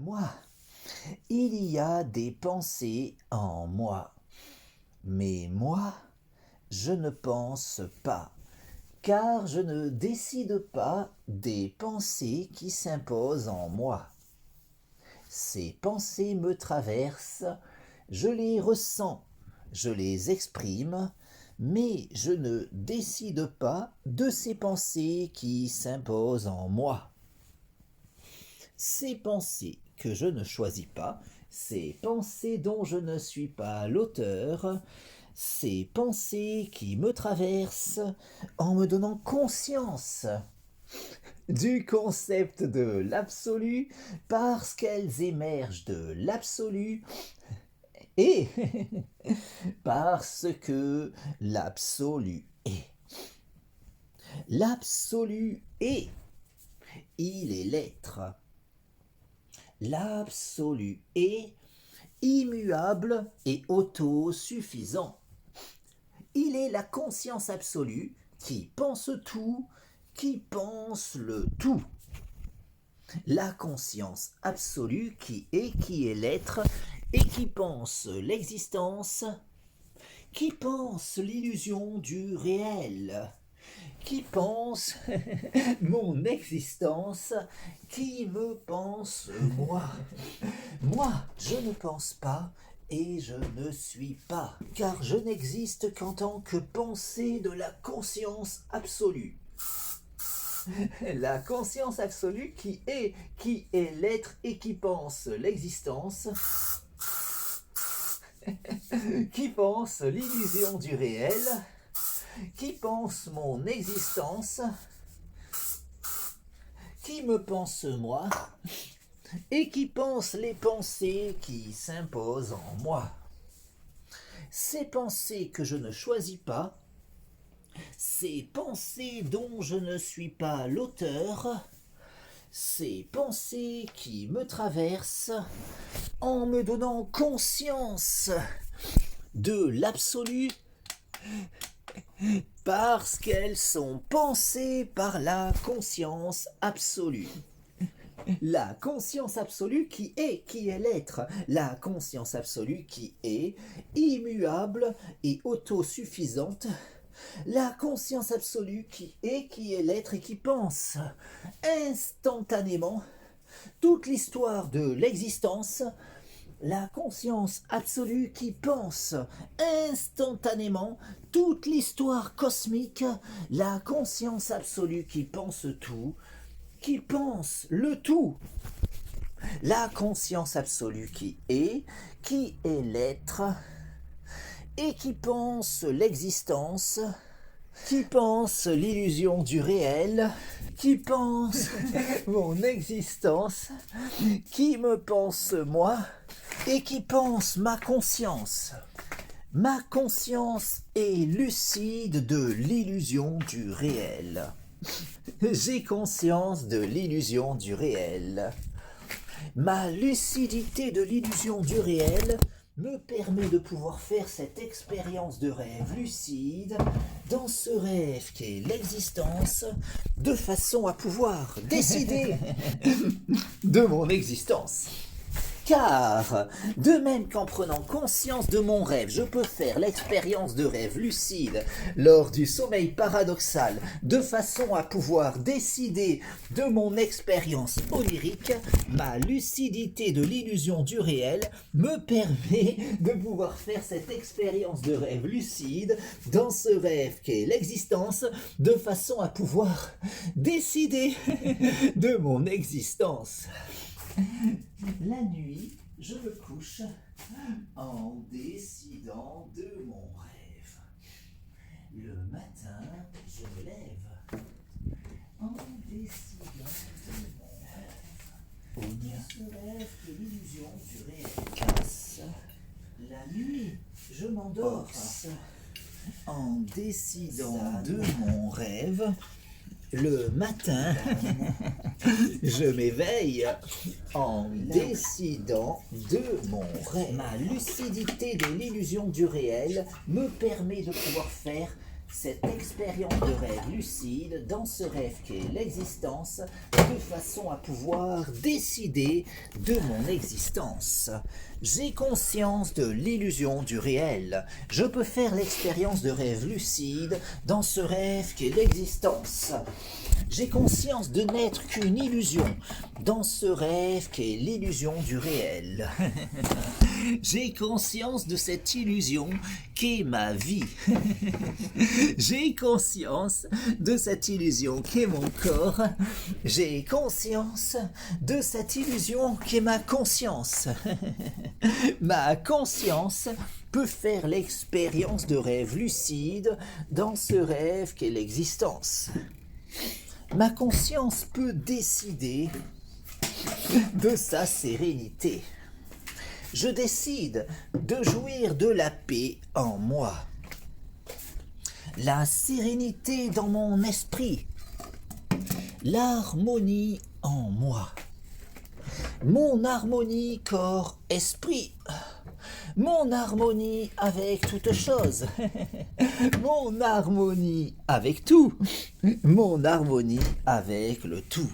Moi, il y a des pensées en moi, mais moi, je ne pense pas, car je ne décide pas des pensées qui s'imposent en moi. Ces pensées me traversent, je les ressens, je les exprime, mais je ne décide pas de ces pensées qui s'imposent en moi. Ces pensées que je ne choisis pas, ces pensées dont je ne suis pas l'auteur, ces pensées qui me traversent en me donnant conscience du concept de l'absolu parce qu'elles émergent de l'absolu et parce que l'absolu est. L'absolu est. Il est l'être. L'absolu est immuable et autosuffisant. Il est la conscience absolue qui pense tout, qui pense le tout. La conscience absolue qui est l'être et qui pense l'existence, qui pense l'illusion du réel, qui pense mon existence, qui me pense moi. Moi, je ne pense pas et je ne suis pas, car je n'existe qu'en tant que pensée de la conscience absolue. La conscience absolue qui est l'être et qui pense l'existence, qui pense l'illusion du réel, qui pense mon existence, qui me pense moi, et qui pense les pensées qui s'imposent en moi. Ces pensées que je ne choisis pas, ces pensées dont je ne suis pas l'auteur, ces pensées qui me traversent en me donnant conscience de l'absolu parce qu'elles sont pensées par la conscience absolue. La conscience absolue qui est l'être, la conscience absolue qui est immuable et autosuffisante, la conscience absolue qui est l'être et qui pense instantanément toute l'histoire de l'existence, la conscience absolue qui pense instantanément toute l'histoire cosmique, la conscience absolue qui pense tout, qui pense le tout, la conscience absolue qui est l'être, et qui pense l'existence, qui pense l'illusion du réel, qui pense mon existence, qui me pense moi, et qui pense ma conscience. Ma conscience est lucide de l'illusion du réel. J'ai conscience de l'illusion du réel. Ma lucidité de l'illusion du réel me permet de pouvoir faire cette expérience de rêve lucide dans ce rêve qu'est l'existence, de façon à pouvoir décider de mon existence. Car, de même qu'en prenant conscience de mon rêve, je peux faire l'expérience de rêve lucide lors du sommeil paradoxal, de façon à pouvoir décider de mon expérience onirique, ma lucidité de l'illusion du réel me permet de pouvoir faire cette expérience de rêve lucide dans ce rêve qu'est l'existence, de façon à pouvoir décider de mon existence. La nuit, je me couche en décidant de mon rêve. Le matin, je me lève en décidant de mon rêve. Ce rêve que l'illusion du réel casse. La nuit, je m'endors en décidant de mon rêve. Le matin, je m'éveille en décidant de mon rêve. Ma lucidité de l'illusion du réel me permet de pouvoir faire cette expérience de rêve lucide dans ce rêve qu'est l'existence, de façon à pouvoir décider de mon existence. J'ai conscience de l'illusion du réel. Je peux faire l'expérience de rêve lucide dans ce rêve qu'est l'existence. J'ai conscience de n'être qu'une illusion dans ce rêve qu'est l'illusion du réel. J'ai conscience de cette illusion qu'est ma vie. J'ai conscience de cette illusion qu'est mon corps. J'ai conscience de cette illusion qu'est ma conscience. Ma conscience peut faire l'expérience de rêve lucide dans ce rêve qu'est l'existence. Ma conscience peut décider de sa sérénité. Je décide de jouir de la paix en moi. La sérénité dans mon esprit. L'harmonie en moi. Mon harmonie corps-esprit. Mon harmonie avec toute chose. Mon harmonie avec tout. Mon harmonie avec le tout.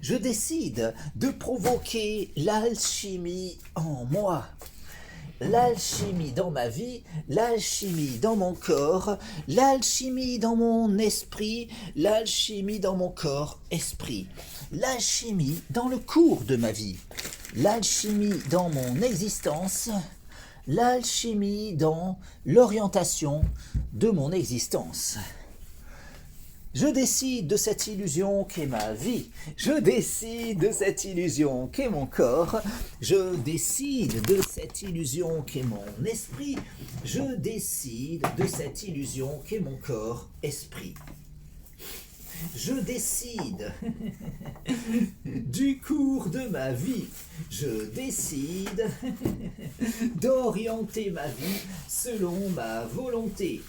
Je décide de provoquer l'alchimie en moi. L'alchimie dans ma vie, l'alchimie dans mon corps, l'alchimie dans mon esprit, l'alchimie dans mon corps-esprit, l'alchimie dans le cours de ma vie, l'alchimie dans mon existence, l'alchimie dans l'orientation de mon existence. Je décide de cette illusion qu'est ma vie. Je décide de cette illusion qu'est mon corps. Je décide de cette illusion qu'est mon esprit. Je décide de cette illusion qu'est mon corps-esprit. Je décide du cours de ma vie. Je décide d'orienter ma vie selon ma volonté.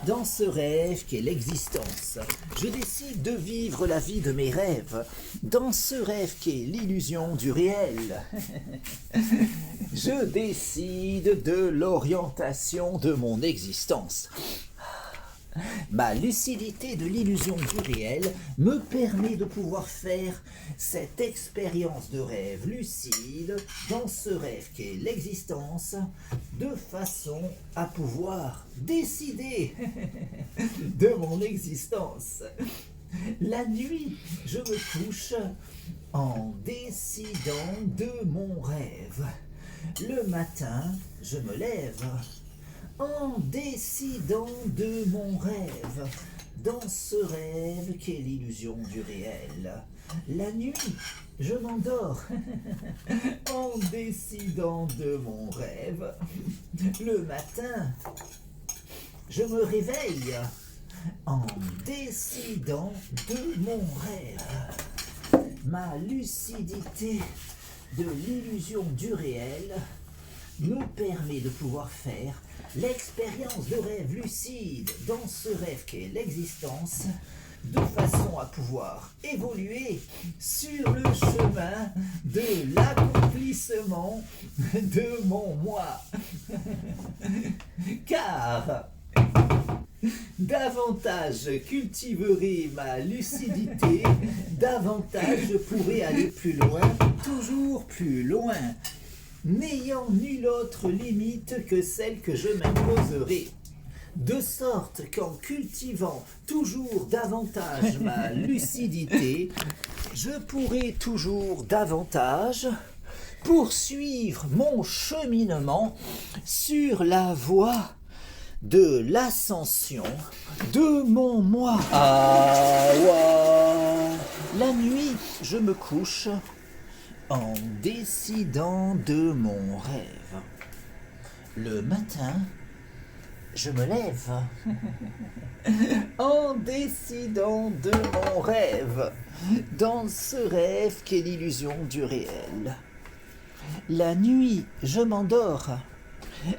Dans ce rêve qu'est l'existence, je décide de vivre la vie de mes rêves. Dans ce rêve qu'est l'illusion du réel, je décide de l'orientation de mon existence. Ma lucidité de l'illusion du réel me permet de pouvoir faire cette expérience de rêve lucide dans ce rêve qu'est l'existence, de façon à pouvoir décider de mon existence. La nuit, je me couche en décidant de mon rêve. Le matin, je me lève en décidant de mon rêve, dans ce rêve qu'est l'illusion du réel. La nuit, je m'endors en décidant de mon rêve. Le matin, je me réveille en décidant de mon rêve. Ma lucidité de l'illusion du réel nous permet de pouvoir faire l'expérience de rêve lucide dans ce rêve qu'est l'existence, de façon à pouvoir évoluer sur le chemin de l'accomplissement de mon moi. Car davantage je cultiverai ma lucidité, davantage je pourrai aller plus loin, toujours plus loin, n'ayant nulle autre limite que celle que je m'imposerai. De sorte qu'en cultivant toujours davantage ma lucidité, je pourrai toujours davantage poursuivre mon cheminement sur la voie de l'ascension de mon moi. La nuit, je me couche en décidant de mon rêve. Le matin, je me lève en décidant de mon rêve, dans ce rêve qu'est l'illusion du réel. La nuit, je m'endors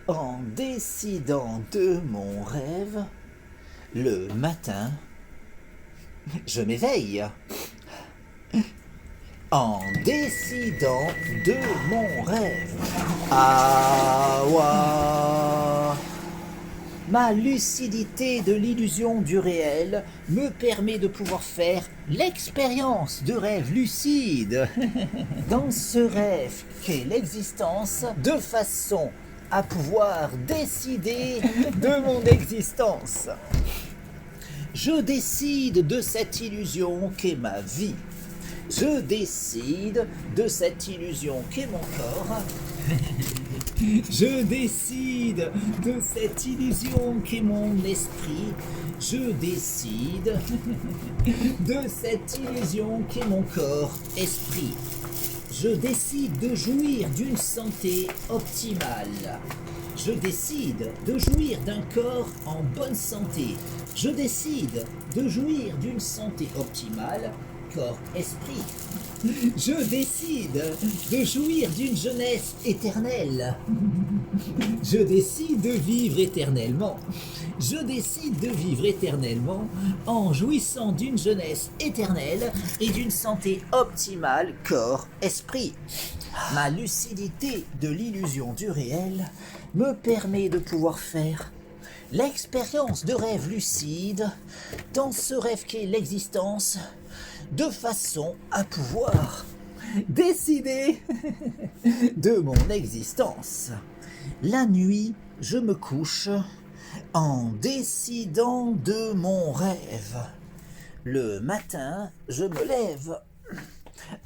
en décidant de mon rêve. Le matin, je m'éveille en décidant de mon rêve. Ma lucidité de l'illusion du réel me permet de pouvoir faire l'expérience de rêve lucide. Dans ce rêve qu'est l'existence, de façon à pouvoir décider de mon existence. Je décide de cette illusion qu'est ma vie. Je décide de cette illusion qu'est mon corps. Je décide de cette illusion qu'est mon esprit. Je décide de cette illusion qu'est mon corps-esprit. Je décide de jouir d'une santé optimale. Je décide de jouir d'un corps en bonne santé. Je décide de jouir d'une santé optimale, corps-esprit. Je décide de jouir d'une jeunesse éternelle. Je décide de vivre éternellement. Je décide de vivre éternellement en jouissant d'une jeunesse éternelle et d'une santé optimale, corps-esprit. Ma lucidité de l'illusion du réel me permet de pouvoir faire l'expérience de rêve lucide dans ce rêve qu'est l'existence, de façon à pouvoir décider de mon existence. La nuit, je me couche en décidant de mon rêve. Le matin, je me lève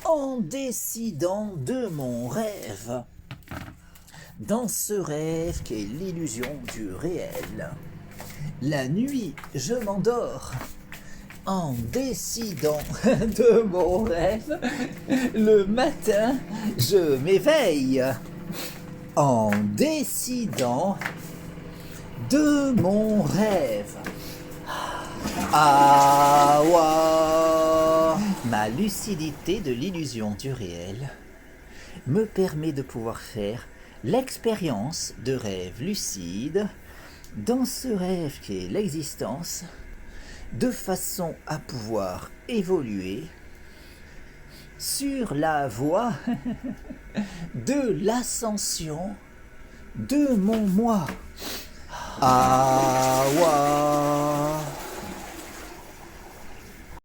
en décidant de mon rêve. Dans ce rêve qu'est l'illusion du réel. La nuit, je m'endors en décidant de mon rêve. Le matin, je m'éveille en décidant de mon rêve. Awa. Ma lucidité de l'illusion du réel me permet de pouvoir faire l'expérience de rêve lucide dans ce rêve qu'est l'existence, de façon à pouvoir évoluer sur la voie de l'ascension de mon moi. Awa.